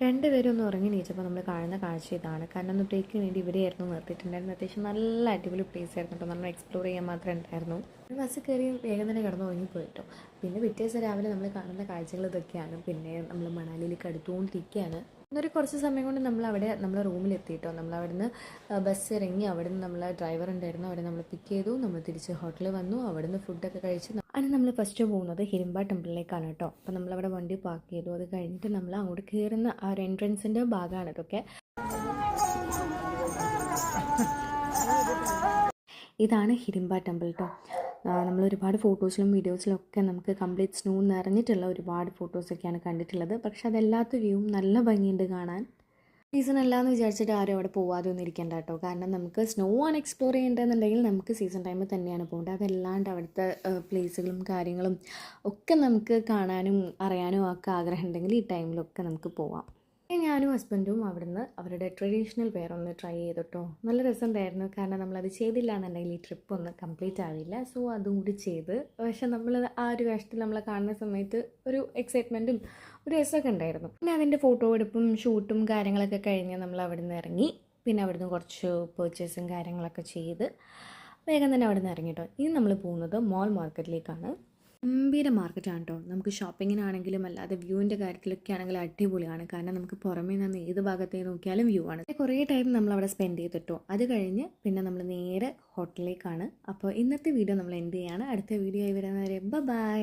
രണ്ടുപേരും ഒന്ന് ഉറങ്ങി എണീച്ചപ്പോൾ നമ്മൾ കാണുന്ന കാഴ്ച ഇതാണ്. കാരണം ടേക്കിന് വേണ്ടി ഇവരെയായിരുന്നു നിർത്തിയിട്ടുണ്ടായിരുന്നു. അത്യാവശ്യം നല്ല അടിപൊളി പ്ലേസ് ആയിരുന്നു കേട്ടോ. നമ്മൾ എക്സ്പ്ലോർ ചെയ്യാൻ മാത്രമേ ഉണ്ടായിരുന്നു. ബസ്സിൽ കയറി വേഗം തന്നെ കിടന്ന് ഉറങ്ങിപ്പോയി കേട്ടോ. പിന്നെ പിറ്റേ ദിവസം രാവിലെ നമ്മൾ കാണുന്ന കാഴ്ചകൾ ഇതൊക്കെയാണ്. പിന്നെ നമ്മൾ മണാലിയിലേക്ക് അടുത്തുകൊണ്ടിരിക്കുകയാണ്. എന്നൊരു കുറച്ച് സമയം കൊണ്ട് നമ്മളെ റൂമിലെത്തിയിട്ടോ. നമ്മളവിടുന്ന് ബസ് ഇറങ്ങി. അവിടുന്ന് നമ്മൾ ഡ്രൈവർ ഉണ്ടായിരുന്നു, അവരെ നമ്മൾ പിക്ക് ചെയ്തു. നമ്മൾ തിരിച്ച് ഹോട്ടലിൽ വന്നു. അവിടുന്ന് ഫുഡൊക്കെ കഴിച്ച് അതിന് നമ്മൾ ഫസ്റ്റ് പോകുന്നത് ഹിഡിംബ ടെമ്പിളിലേക്കാണ് കേട്ടോ. അപ്പോൾ നമ്മളവിടെ വണ്ടി പാർക്ക് ചെയ്തു. അത് കഴിഞ്ഞിട്ട് നമ്മൾ അങ്ങോട്ട് കയറുന്ന ആ ഒരു എൻട്രൻസിൻ്റെ ഭാഗമാണ് ഇതൊക്കെ. ഇതാണ് ഹിഡിംബ ടെമ്പിൾ കേട്ടോ. നമ്മൾ ഒരുപാട് ഫോട്ടോസിലും വീഡിയോസിലും ഒക്കെ നമുക്ക് കംപ്ലീറ്റ് സ്നോ നിറഞ്ഞിട്ടുള്ള ഒരുപാട് ഫോട്ടോസൊക്കെയാണ് കണ്ടിട്ടുള്ളത്. പക്ഷെ അതല്ലാത്ത വ്യൂവും നല്ല ഭംഗിയുണ്ട് കാണാൻ. സീസൺ അല്ലാന്ന് വിചാരിച്ചിട്ട് ആരും അവിടെ പോവാതെ ഒന്നും ഇരിക്കേണ്ട കേട്ടോ. കാരണം നമുക്ക് സ്നോ ആണ് എക്സ്പ്ലോർ ചെയ്യേണ്ടതെന്നുണ്ടെങ്കിൽ നമുക്ക് സീസൺ ടൈമിൽ തന്നെയാണ് പോകേണ്ടത്. അതല്ലാണ്ട് അവിടുത്തെ പ്ലേസുകളും കാര്യങ്ങളും ഒക്കെ നമുക്ക് കാണാനും അറിയാനും ഒക്കെ ആഗ്രഹം ഉണ്ടെങ്കിൽ ഈ ടൈമിലൊക്കെ നമുക്ക് പോവാം. ഞാനും ഹസ്ബൻഡും അവിടുന്ന് അവരുടെ ട്രഡീഷണൽ വെയർ ഒന്ന് ട്രൈ ചെയ്തിട്ടോ. നല്ല രസമുണ്ടായിരുന്നു. കാരണം നമ്മളത് ചെയ്തില്ല എന്നുണ്ടെങ്കിൽ ഈ ട്രിപ്പ് ഒന്ന് കംപ്ലീറ്റ് ആവില്ല. സോ അതും കൂടി ചെയ്ത്. പക്ഷെ നമ്മൾ ആ ഒരു വേഷത്തിൽ നമ്മളെ കാണുന്ന സമയത്ത് ഒരു എക്സൈറ്റ്മെൻറ്റും ഒരു രസമൊക്കെ ഉണ്ടായിരുന്നു. പിന്നെ അതിൻ്റെ ഫോട്ടോ എടുപ്പും ഷൂട്ടും കാര്യങ്ങളൊക്കെ കഴിഞ്ഞ് നമ്മൾ അവിടുന്ന് ഇറങ്ങി. പിന്നെ അവിടുന്ന് കുറച്ച് പർച്ചേസും കാര്യങ്ങളൊക്കെ ചെയ്ത് വേഗം തന്നെ അവിടുന്ന് ഇറങ്ങിട്ടോ. ഇനി നമ്മൾ പോകുന്നത് മോൾ മാർക്കറ്റിലേക്കാണ്. ഗംഭീര മാർക്കറ്റാണ് കേട്ടോ. നമുക്ക് ഷോപ്പിങ്ങിനാണെങ്കിലും അല്ലാതെ വ്യൂവിൻ്റെ കാര്യത്തിലൊക്കെ ആണെങ്കിലും അടിപൊളിയാണ്. കാരണം നമുക്ക് പുറമേ നിന്ന് ഏത് ഭാഗത്തേക്ക് നോക്കിയാലും വ്യൂ ആണ്. കുറേ ടൈം നമ്മൾ അവിടെ സ്പെൻഡ് ചെയ്തിട്ടോ. അത് കഴിഞ്ഞ് പിന്നെ നമ്മൾ നേരെ ഹോട്ടലിലേക്കാണ്. അപ്പോൾ ഇന്നത്തെ വീഡിയോ നമ്മൾ എൻഡ് ചെയ്യാണ്. അടുത്ത വീഡിയോ ആയി വരുന്നവരെ ബൈ.